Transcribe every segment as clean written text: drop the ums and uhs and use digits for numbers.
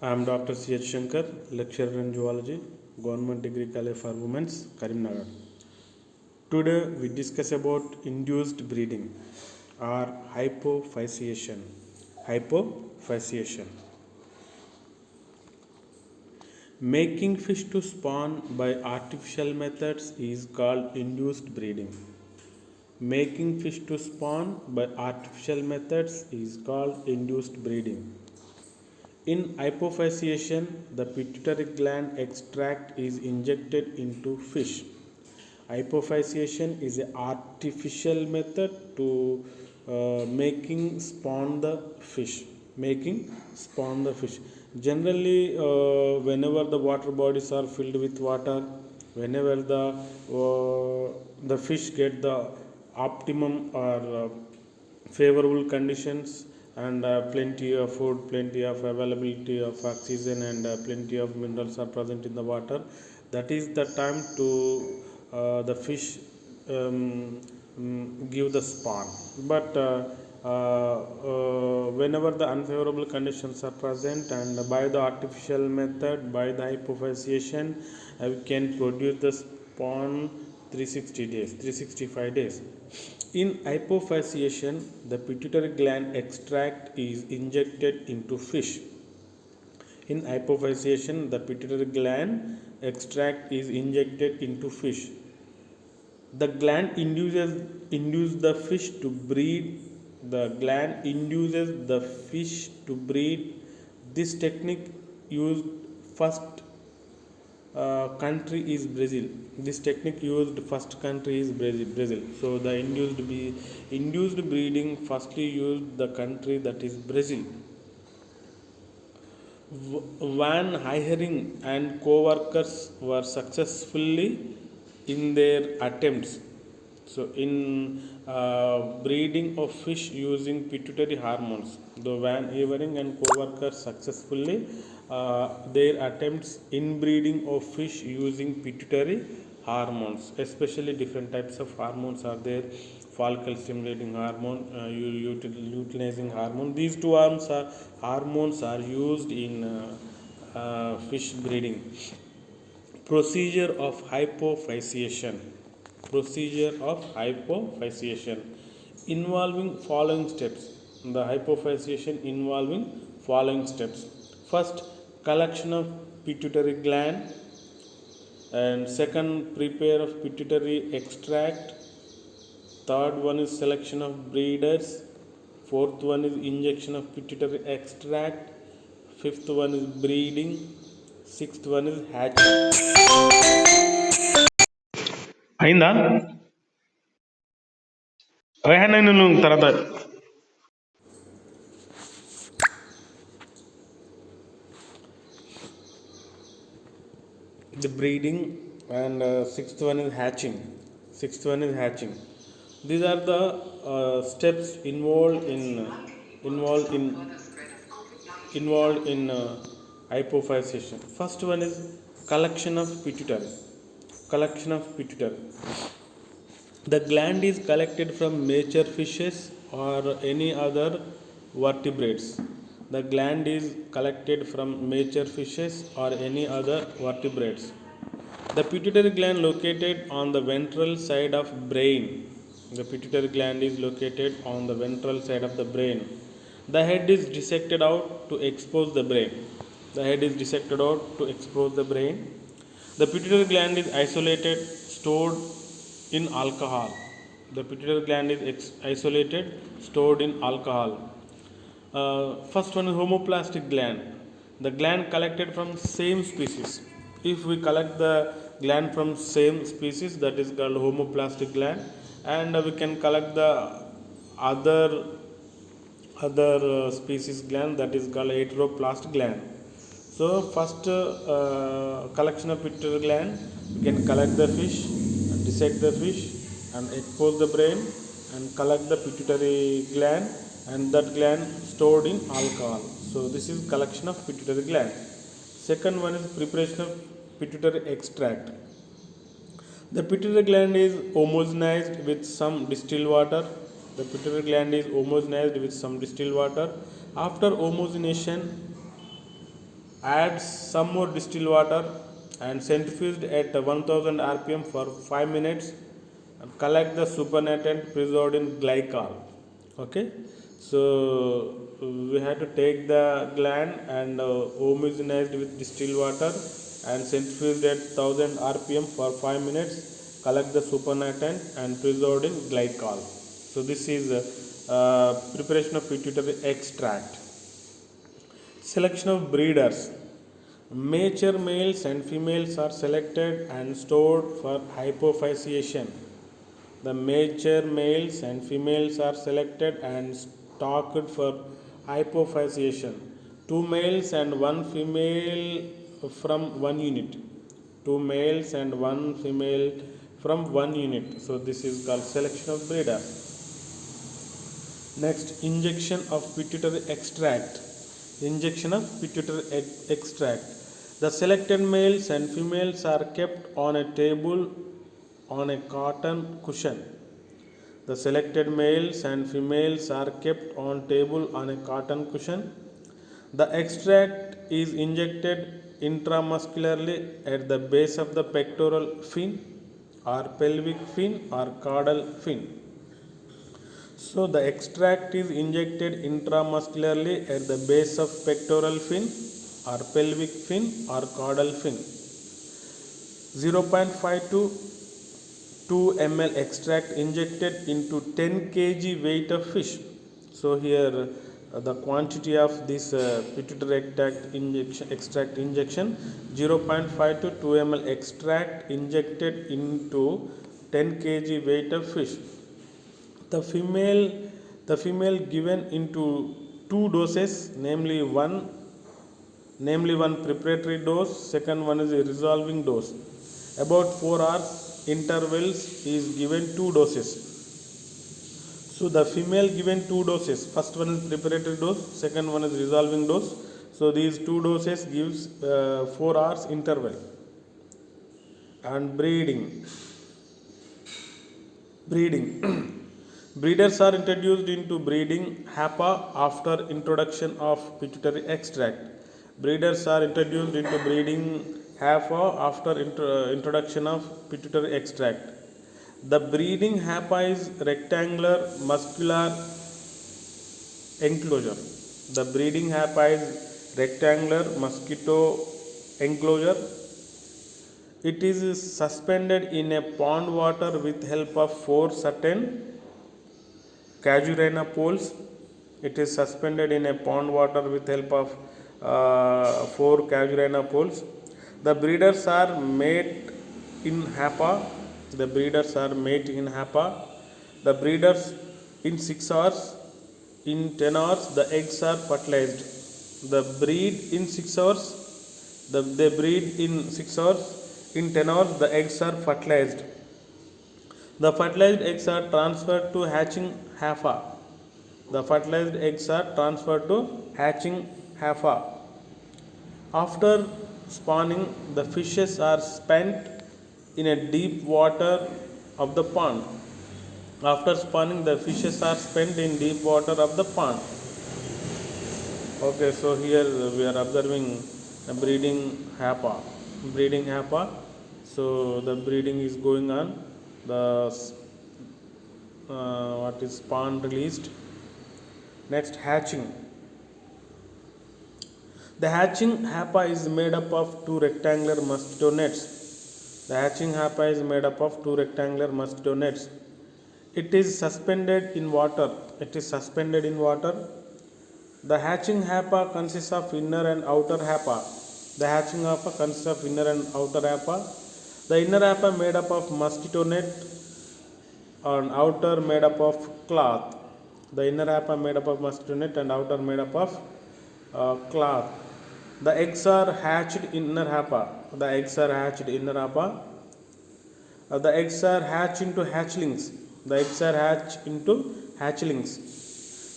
I am Dr. C.H. Shankar, lecturer in zoology, Government Degree College for Women, Karimnagar. Today we discuss about induced breeding or hypophysiation. Hypophysiation. Making fish to spawn by artificial methods is called induced breeding. Making fish to spawn by artificial methods is called induced breeding. In hypophysiation, the pituitary gland extract is injected into fish. Hypophysiation is an artificial method to making spawn the fish. Making spawn the fish. Generally, whenever the water bodies are filled with water, whenever the fish get the optimum or favorable conditions and plenty of food, plenty of availability of oxygen and plenty of minerals are present in the water, that is the time to the fish give the spawn. But whenever the unfavorable conditions are present and by the artificial method, by the hypophysiation, we can produce the spawn 360 days, 365 days. In hypophysiation, the pituitary gland extract is injected into fish. In hypophysiation, the pituitary gland extract is injected into fish. The gland induces the fish to breed. The gland induces the fish to breed. This technique used first country is Brazil. This technique used first country is Brazil. So the induced breeding firstly used the country that is Brazil. Van Heyering and co-workers were successfully in their attempts. So in breeding of fish using pituitary hormones, the Van Heyering and co-workers successfully their attempts in breeding of fish using pituitary hormones, especially different types of hormones are there: follicle stimulating hormone, luteinizing hormone. These two hormones are used in fish breeding. Procedure of hypophysiation. Involving following steps. The hypophysiation involving following steps. First, collection of pituitary gland, and second, prepare of pituitary extract. Third one is selection of breeders. Fourth one is injection of pituitary extract. Fifth one is breeding. Sixth one is hatching. అయిందా నేను తర్వాత the breeding and sixth one is hatching. These are the steps involved in hypophysiation. First one is collection of pituitary. The gland is collected from mature fishes or any other vertebrates. The gland is collected from mature fishes or any other vertebrates. The pituitary gland located on the ventral side of brain. The pituitary gland is located on the ventral side of the brain. The head is dissected out to expose the brain. The pituitary gland is isolated, stored in alcohol. First one is homoplastic gland. The gland collected from same species. If we collect the gland from same species, that is called homoplastic gland, and we can collect the other species gland, that is called heteroplast gland. So first collection of pituitary gland, we can collect the fish, dissect the fish and expose the brain and collect the pituitary gland, and that gland stored in alcohol. So this is collection of pituitary gland. Second one is preparation of pituitary extract. The pituitary gland is homogenized with some distilled water. After homogenization, Add some more distilled water and centrifuged at 1000 rpm for 5 minutes and collect the supernatant preserved in glycol. Okay, so we have to take the gland and homogenized with distilled water and centrifuged at 1000 rpm for 5 minutes, collect the supernatant and preserved in glycol. So this is preparation of pituitary extract. Selection of breeders. Mature males and females are selected and stored for hypophysiation. The mature males and females are selected and stocked for hypophysiation. Two males and one female from one unit. Two males and one female from one unit. So this is called selection of breeder. Next, injection of pituitary extract. Injection of pituitary extract. The selected males and females are kept on a table on a cotton cushion. The selected males and females are kept on table on a cotton cushion. The extract is injected intramuscularly at the base of the pectoral fin or pelvic fin or caudal fin. So the extract is injected intramuscularly at the base of pectoral fin or pelvic fin or caudal fin. 0.5 to 2 ml extract injected into 10 kg weight of fish. So here the quantity of this pituitary extract injection 0.5 to 2 ml extract injected into 10 kg weight of fish. The female given into two doses, namely one preparatory dose, second one is a resolving dose. About 4 hours intervals is given two doses. So the female given two doses, first one is preparatory dose, second one is resolving dose. So these two doses gives 4 hours interval. And breeding. Breeders are introduced into breeding HAPA after introduction of pituitary extract. Breeders are introduced into breeding HAPA after introduction of pituitary extract. The breeding HAPA is rectangular muscular enclosure. The breeding HAPA is rectangular mosquito enclosure. It is suspended in a pond water with help of 4 certain Casuarina poles. It is suspended in a pond water with help of 4 Casuarina poles. The breeders are made in HAPA. The breeders are made in HAPA. The breeders in 6 hours. In 10 hours, the eggs are fertilized. The breed in 6 hours. They breed in 6 hours. In 10 hours, the eggs are fertilized. The fertilized eggs are transferred to hatching HAPA. The fertilized eggs are transferred to hatching HAPA. After spawning, the fishes are spent in a deep water of the pond. After spawning, the fishes are spent in deep water of the pond. Okay, so here we are observing breeding HAPA. Breeding HAPA. So the breeding is going on. The what is spawn released. Next, hatching. The hatching HAPA is made up of two rectangular mosquito nets. The hatching HAPA is made up of two rectangular mosquito nets. It is suspended in water. It is suspended in water. The hatching HAPA consists of inner and outer HAPA. The hatching HAPA consists of inner and outer HAPA. The inner HAPA made up of mosquito net and outer made up of cloth. The inner HAPA made up of mosquito net and outer made up of cloth. The eggs are hatched in inner HAPA. The eggs are hatched in inner HAPA. The eggs are hatched into hatchlings. The eggs are hatched into hatchlings.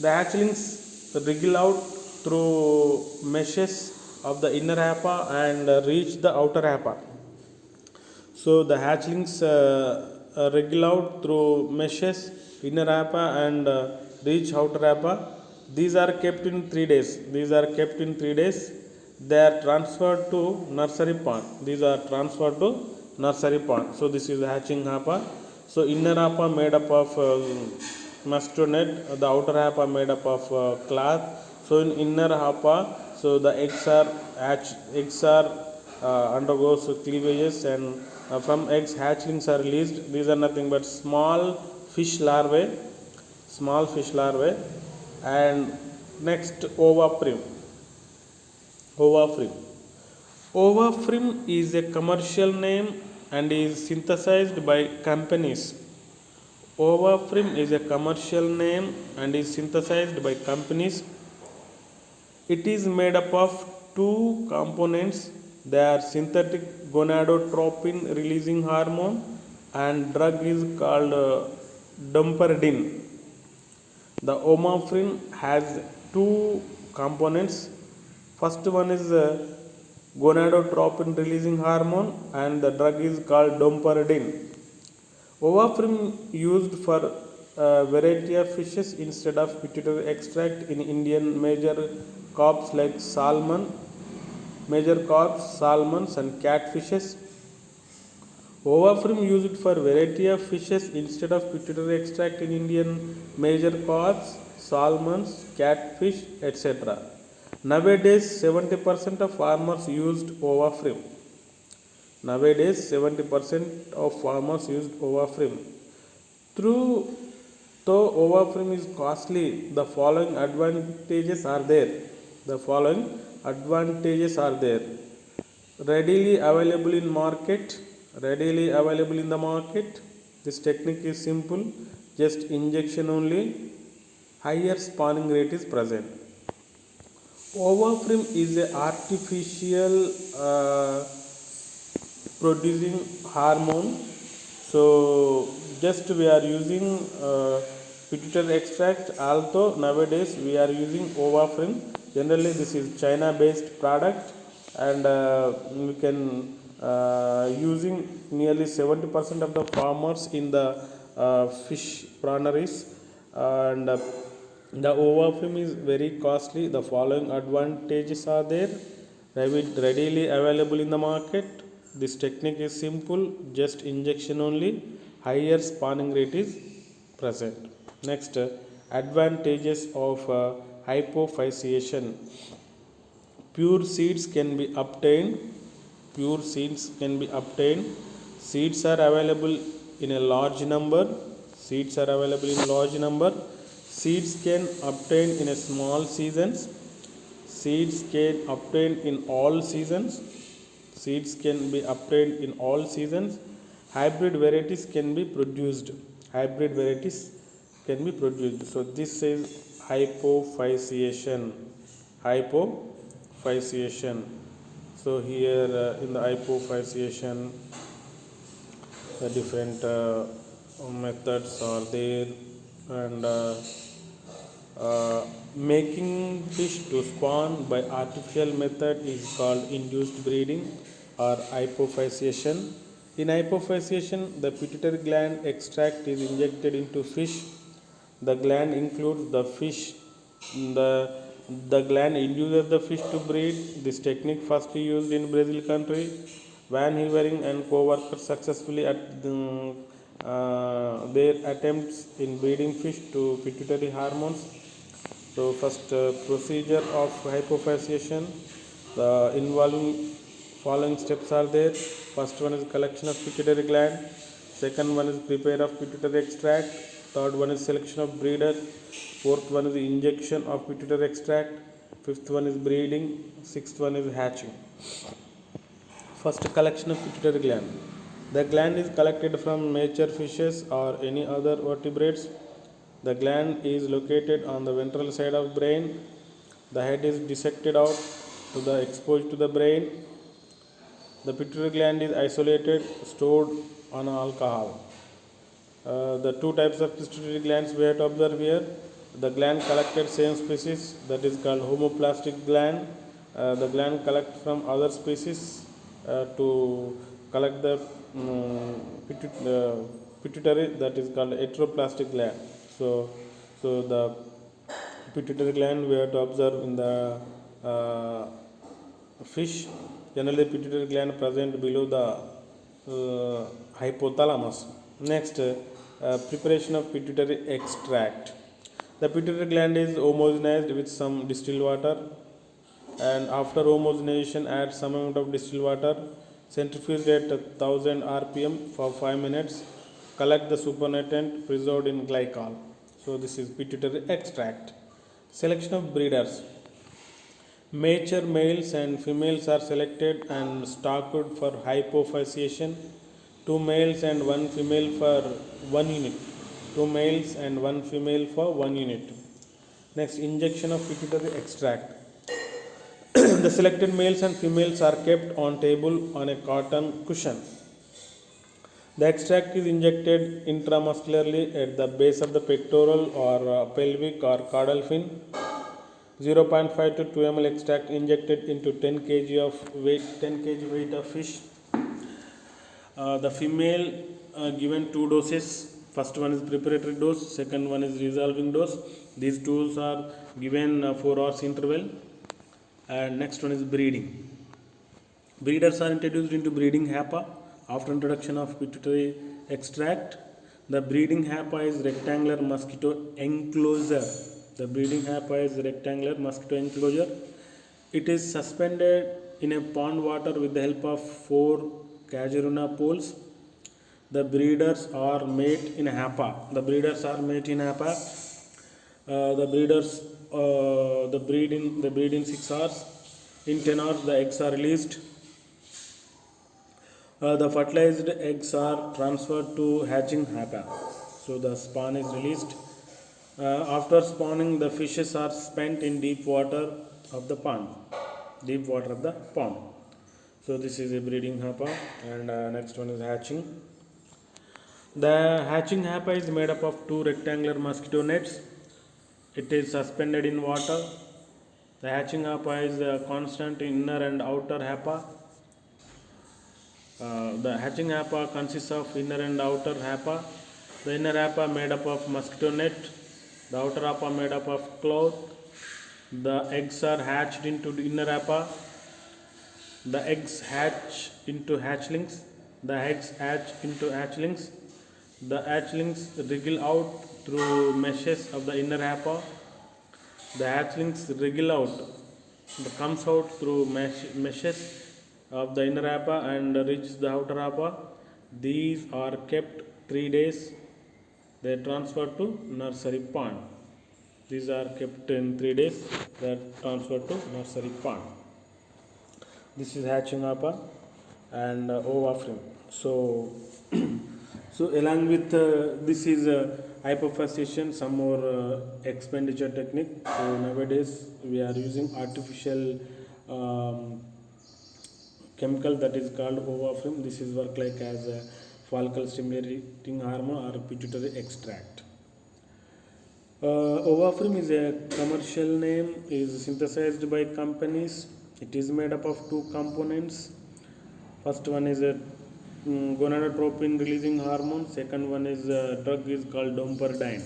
The hatchlings wriggle out through meshes of the inner HAPA and reach the outer HAPA. So the hatchlings wriggle out through meshes, inner HAPA and reach outer HAPA. These are kept in 3 days. These are kept in 3 days. they are transferred to nursery pond. These are transferred to nursery pond. So this is hatching hapa. So inner hapa made up of mosquito net, the outer hapa made up of cloth. So in inner hapa, so the eggs are undergoes cleavages, and from eggs hatchlings are released. These are nothing but small fish larvae. And next, ova prim. Ova prim is a commercial name and is synthesized by companies. Ova prim is a commercial name and is synthesized by companies. It is made up of two components. They are synthetic gonadotropin releasing hormone and drug is called dumperidine. The omofrin has two components. First one is gonadotropin releasing hormone and the drug is called domperidine. Ovaprim used for a variety of fishes instead of pituitary extract in Indian major crops like salmons and catfishes. Ovaprim used for variety of fishes instead of pituitary extract in Indian major crops, salmons, catfish, etc. Nowadays, 70% of farmers used Ovaprim. Nowadays, 70% of farmers used Ovaprim. Though Ovaprim is costly, the following advantages are there. Readily available in market. This technique is simple, just injection only. Higher spawning rate is present. Ovaprim is a artificial producing hormone. So just we are using pituitary extract. Although nowadays we are using Ovaprim. Generally this is China based product, and we can using nearly 70% of the farmers in the fish pranneries, and the Ovaprim is very costly. The following advantages are there. Readily available in the market. This technique is simple, just injection only. Higher spawning rate is present. Next, advantages of hypophysiation. Pure seeds can be obtained. Seeds are available in a large number. Seeds can obtain in a small seasons. Seeds can obtain in all seasons. Hybrid varieties can be produced. So this is hypophysiation. So here in the hypophysiation, the different methods are there, and making fish to spawn by artificial method is called induced breeding or hypophysiation. In hypophysiation, the pituitary gland extract is injected into fish. The gland includes the fish. The gland induces the fish to breed. This technique first used in Brazil country. Van Hevering and co-workers successfully at their attempts in breeding fish to pituitary hormones. So first procedure of hypophysiation, the involving following steps are there. First one is collection of pituitary gland. Second one is prepare of pituitary extract. Third one is selection of breeder. Fourth one is the injection of pituitary extract. Fifth one is breeding. Sixth one is hatching. First, collection of pituitary gland. The gland is collected from mature fishes or any other vertebrates. The gland is located on the ventral side of brain. The head is dissected out to the exposed to the brain. The pituitary gland is isolated, stored on alcohol. The two types of pituitary glands we have to observe here. The gland collected same species, that is called homoplastic gland. The gland collect from other species to collect the pituitary, that is called heteroplastic gland. So the pituitary gland we have to observe in the fish, generally pituitary gland present below the hypothalamus. Next, preparation of pituitary extract. The pituitary gland is homogenized with some distilled water, and after homogenization add some amount of distilled water, centrifuge at 1000 rpm for 5 minutes, collect the supernatant preserved in glycol. So this is pituitary extract. Selection of breeders. Mature males and females are selected and stocked for hypophysiation. Two males and one female for 1 unit. Two males and one female for 1 unit. Next, injection of pituitary extract. The selected males and females are kept on table on a cotton cushion. The extract is injected intramuscularly at the base of the pectoral or pelvic or caudal fin. 0.5 to 2 ml extract injected into 10 kg of weight 10 kg weight of fish. The female given two doses. First one is preparatory dose, second one is resolving dose. These tools are given 4 hours interval. And next one is breeding. Breeders are introduced into breeding HAPA after introduction of pituitary extract. The breeding HAPA is rectangular mosquito enclosure. The breeding HAPA is rectangular mosquito enclosure. It is suspended in a pond water with the help of 4 casuarina poles. The breeders are mate in HAPA. The breeders are mate in HAPA. The breed in 6 hours. In 10 hours, the eggs are released. The fertilized eggs are transferred to hatching HAPA. So the spawn is released. After spawning, the fishes are spent in deep water of the pond. So this is a breeding HAPA, and next one is hatching. The hatching HAPA is made up of 2 rectangular mosquito nets. It is suspended in water. The hatching HAPA is a constant inner and outer HAPA. The hatching HAPA consists of inner and outer HAPA. The inner HAPA made up of mosquito net. The outer HAPA made up of cloth. The eggs are hatched into the inner HAPA. The eggs hatch into hatchlings. The eggs hatch into hatchlings. The hatchlings wriggle out through meshes of the inner HAPA. The hatchlings wriggle out, comes out through meshes of the inner HAPA and reach the outer HAPA. These are kept 3 days. They are transferred to nursery pond. These are kept in 3 days. They are transferred to nursery pond. This is hatching HAPA and ova frame. So, along with this is hypophysiation, some more expenditure technique. So nowadays we are using artificial chemical that is called ova frame. This is work like as a follicle stimulating hormone or pituitary extract. Ovafrim is a commercial name, is synthesized by companies. It is made up of 2 components. First one is a gonadotropin releasing hormone. Second one is a drug is called domperidine.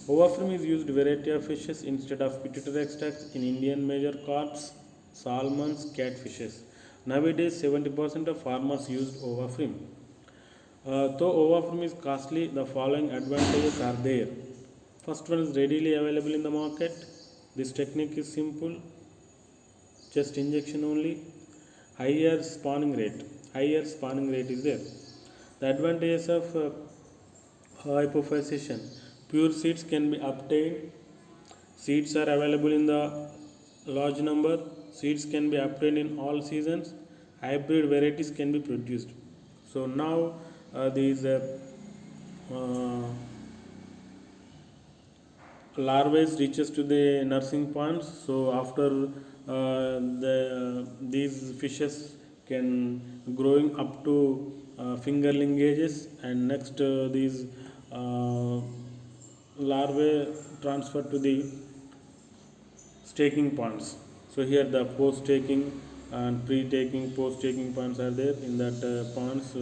Ovafrim is used variety of fishes instead of pituitary extracts in Indian major carps, salmons, catfishes. Nowadays 70% of farmers use Ovafrim. Though Ovafrim is costly, the following advantages are there. First one is readily available in the market. This technique is simple, just injection only. Higher spawning rate is there. The advantages of hypophysiation: pure seeds can be obtained. Seeds are available in the large number. Seeds can be obtained in all seasons. Hybrid varieties can be produced. So now these larvae reaches to the nursing ponds. So after these fishes can growing up to fingerling ages, and next these larvae transfer to the staking ponds. So here the post staking and pre-taking, post-taking ponds are there. In that ponds,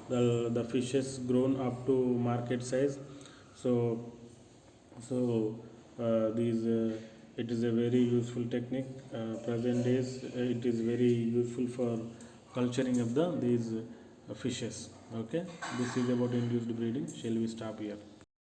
the fishes grown up to market size. So these It is a very useful technique. Present days, it is very useful for culturing of these fishes. Okay, this is about induced breeding. Shall we stop here?